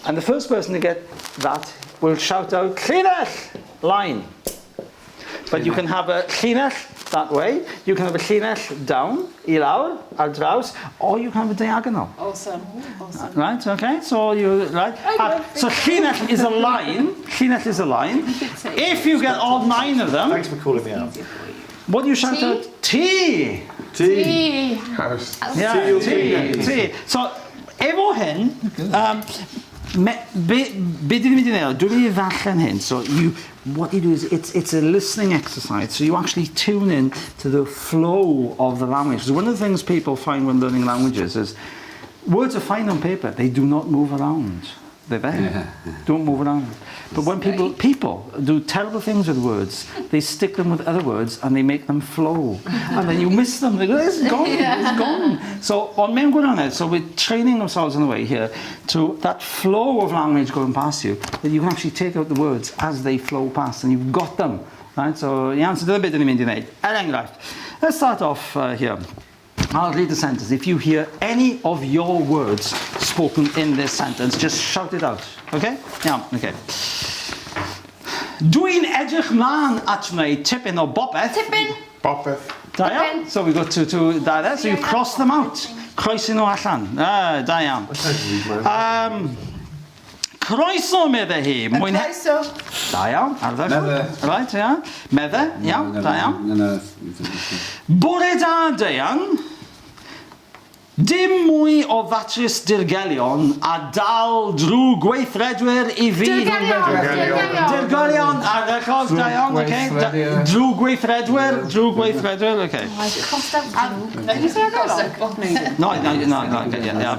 And the first person to get that will shout out, llinell, line. But you can have a llinell that way, you can have a llinell down, I lawr, ar draws, or you can have a diagonal. Awesome. Right, okay, so you, right. So llinell is a line, llinell is a line. If you get all 9 of them, Thanks for calling me out. what do you shout out? T. Tea. House. Yeah, T. So, efo hyn, be dyn ni'n mynd I wneud? Dwi'n mynd I ddarllen hyn. So, what you do is, it's a listening exercise. So you actually tune in to the flow of the language. Because one of the things people find when learning languages is, words are fine on paper, they do not move around. They're there. Don't move around. But when people do terrible things with words, they stick them with other words and they make them flow. And then you miss them. They go, it's gone, it's gone. So on mewn gwirionedd, so we're training ourselves in a way here to that flow of language going past you, that you can actually take out the words as they flow past and you've got them. Right? So the answer to the bit that I'm mynd I wneud. Enghraifft. Let's start off here. I'll read the sentence. If you hear any of your words spoken in this sentence, just shout it out. Okay? Yeah, okay. Dwi'n edrych mlaen at wneud tipyn o bopeth. Tipyn. Bopeth. Da iawn. So we've got to da there. So you cross them out. Croesi nhw allan. Da iawn. Croeso medde hi. Croeso. Da iawn. Medde. Right, yeah. Medde, iawn. Da iawn. Bore da, Deian. Dim mwy o ddatrys dirgelion a dal drwy gweithredwyr I fi. Dirgelion. A record, da iawn, okay. Drwy gweithredwyr, okay. Did you say that? No, yeah.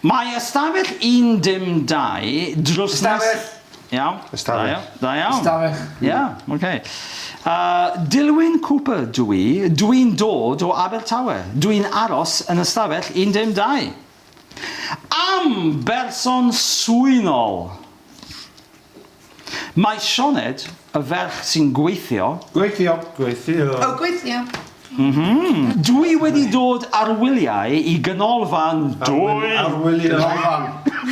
Mae ystafell 1-2 dros nes... Iawn. Ystafell. Da iawn. Ystafell. Yeah, okay. Dilwyn Cooper dwi'n dod o Abertawe. Dwi'n aros yn ystafell 1-2. Am berson swynol. Mae Sioned, y ferch sy'n gweithio... Gweithio. Oh, gweithio. Dwi wedi dod ar wyliau I ganolfan dwy... Arwyliau.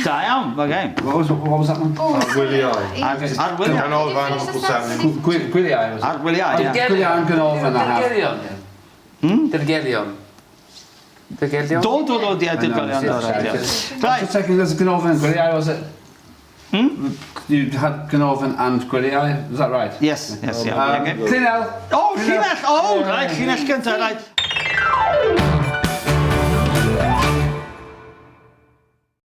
Da iawn, okay. What was that one? Arwyliau. Ar wyliau. Ganolfan Uncle Sam. Gwyliau. Ar wyliau, ie. Gwyliau yn ganolfan a half. Dirgelion. Dod, ie, dirgelion. Right. Just checking, there's a ganolfan and Gwyliau, was it? You had ganolfan and Gwyliau, is that right? Yes, yeah. Okay. Llinell. Oh, llinell, right, llinell gyntaf, right.